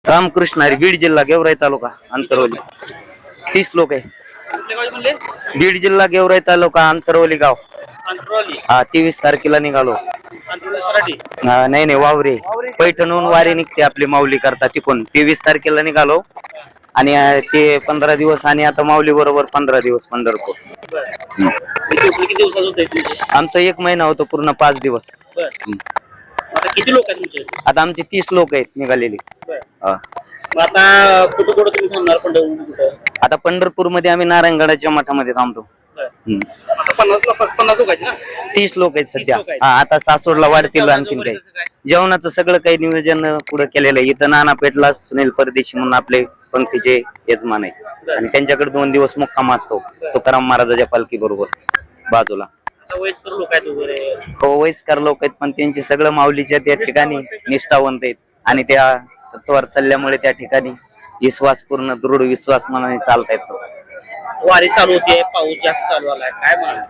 रामकृष्ण हरी, बीड जिल्हा गेवराई तालुका अंतरवली. 30 लोक आहे. बीड जिल्हा गेवराई तालुका अंतरवली गाव. हा 23 तारखेला निघालो. नाही नाही वावरे पैठणहून वारी निघते आपली माऊली करता तिकून 23 तारखेला निघालो आणि ते 15 दिवस आणि आता माऊली बरोबर 15 दिवस पंढरपूर. आमचा 1 महिना होतो पूर्ण 5 दिवस. किती लोक आहेत तुमचे? आता आमचे 30 लोक आहेत निघालेली. आता कुठं कुठं तुम्ही थांबणार पंढरपूर? आता पंढरपूर मध्ये आम्ही नारायणगडाच्या मठामध्ये थांबतो. 50 लोक आहेत ना? 30 लोक आहेत सध्या. आता सासवडला वाढतील आणखीन काही. जेवणाचं सगळं काही नियोजन पुढे केलेलं आहे. इथं नानापेठला सुनील परदेशी म्हणून आपले पंक्तीचे यजमान आहे आणि त्यांच्याकडे 2 दिवस मुक्काम असतो तुकाराम महाराजाच्या पालखी बरोबर बाजूला. वयस्कर लोक आहेत वगैरे? हो वयस्कर लोक आहेत पण त्यांचे सगळं माऊलीच्या त्या ठिकाणी निष्ठावंत आहेत आणि त्या तत्वावर चालल्यामुळे त्या ठिकाणी विश्वास पूर्ण दृढ विश्वास मनाने चालतायत. वारी चालू होती, पाऊस जास्त चालू आलाय, काय म्हणा?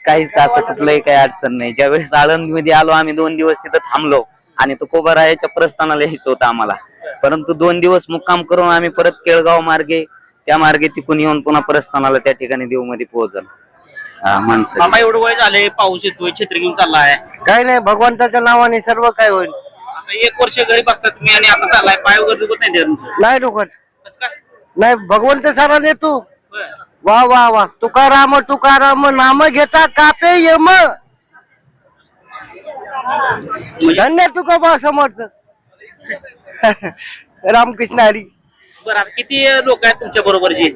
काहीच असं कुठलंही काही अडचण नाही. ज्यावेळेस आळंदीमध्ये आलो आम्ही 2 दिवस तिथं थांबलो आणि तो कोबारायाच्या प्रस्थानाला यायचं होतं आम्हाला, परंतु 2 दिवस मुक्काम करून आम्ही परत केळगाव मार्गे त्या मार्गे तिकून येऊन पुन्हा प्रस्थानाला त्या ठिकाणी देव मध्ये पोहोचलो. माणसं मामा एवढं वय झाले, पाऊस येतोय, छत्री घेऊन चाललाय, काय नाही भगवंताच्या नावाने सर्व काय होईल. आता 1 वर्ष घरी बसता तुम्ही आणि आता चाललाय, पाय वगैरे दुखत नाही तुमचं? नाही दुखत. कसं काय? नाही भगवंत सारा देतो. वा वा वा तुकाराम तुकाराम नाम घेता कापे यम. धन्य तुका बा समर्थ. रामकृष्ण हरी. बरं आता किती लोक आहेत तुमच्या बरोबरचे?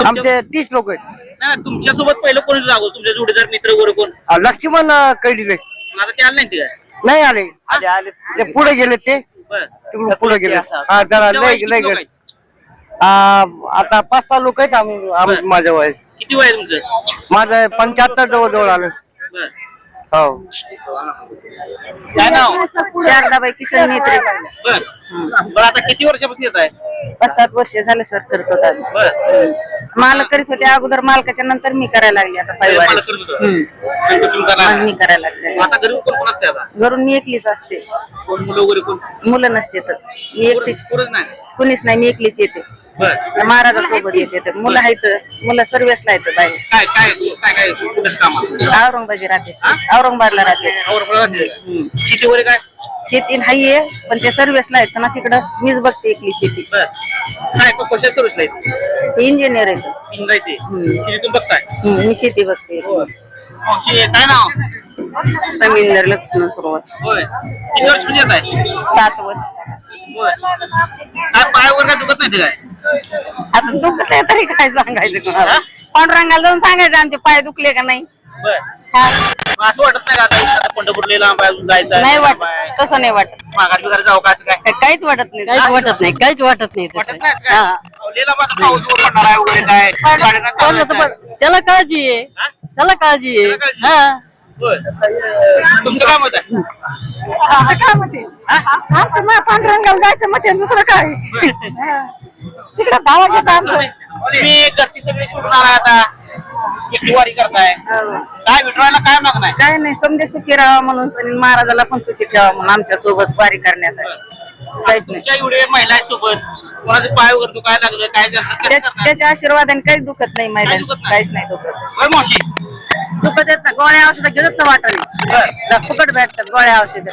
आमचे 30 लोक आहेत. नाही तुमच्या सोबत पहिलं कोणी जागो, तुमचे जोडीदार मित्र वगैरे कोण? लक्ष्मण कैदिले आता ते आले नाही ते? नाही आले ते पुढे गेले ते पुढे गेले. हा जरा लय आता 5-6 लोक आहेत आम्ही. माझ्या वय किती वय तुमचं? माझं 75 जवळ आलं. हो. काय नाव? शारदाबाई किसन नेत्रे. बरं आता किती वर्षापासून येत आहे? 5-7 वर्ष झाले सर करत होता. मालक करीत होते अगोदर, मालकाच्या नंतर मी करायला लागली. आता मी करायला लागले. आता घरी कोण कोण असते? आता घरून मी एकलीच असते. कोण मुलं वगैरे कोण? मुलं नसते तर मी एकटीच. कुणीच नाही, मी एकलीच येते. महाराजासोबत येते. मुलं आहेत, मुलं सर्वेसला येतात बाहेर. काय काय काय काय कुठं काम? औरंगाबाद राहते, औरंगाबादला राहते. शेती वगैरे काय? शेती नाहीये पण ते सर्वेसला आहेत ना तिकडं. मीच बघते एकली शेती. काय कशा सर्विसला आहे? इंजिनियर आहे. इंग्रजी शेती बघताय? मी शेती बघते. काय नाव? समिंदर लक्ष्मण सुरवास. होय. किती वर्ष म्हणजे येत आहे? 7 वर्ष. होय. काय पायावर काय दुखत नाही ते काय? आता दुखत आहे तरी काय सांगायचं तुम्हाला? पांडुरंगाला जाऊन सांगायचं आमचे पाय दुखले का नाही. असं वाटत नाही का आता पंढरपूरला लांब जायचं? नाही वाटत, तसं नाही वाटत. माघार बिघार जाऊ का? काय काहीच वाटत नाही. काहीच वाटत नाही. काहीच वाटत नाही. त्याला काळजी आहे. त्याला काळजी आहे. तुमचं काय मत आहे? आमचं पांडुरंगाला जायचं मग दुसरं काय तिकडे भावा घेता आमचं. तुम्ही घरची सगळी सुटणार आहे आता, एकटी वारी करताय, काय विठवायला काय मागणं आहे? काय नाही, समजे सुखी राहावा म्हणून आणि महाराजाला पण सुखी ठेवा म्हणून आमच्या सोबत वारी करण्यासाठी. काहीच नाही. तुमच्या एवढे महिला सोबत कोणाचे पाय वगैरे दुखायला लागलं काय? त्याच्या आशीर्वादाने काहीच दुखत नाही महिलांचं. काहीच नाही दुखत. मावशी दुखत येत ना, गोळ्या औषधं घेत ना वाटाने फुकट भेटतात गोळ्या औषधं.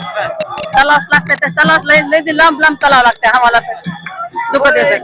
चलावच लागतात, चलावच लय लांब लांब चलावं लागतं आम्हाला. दुखत येत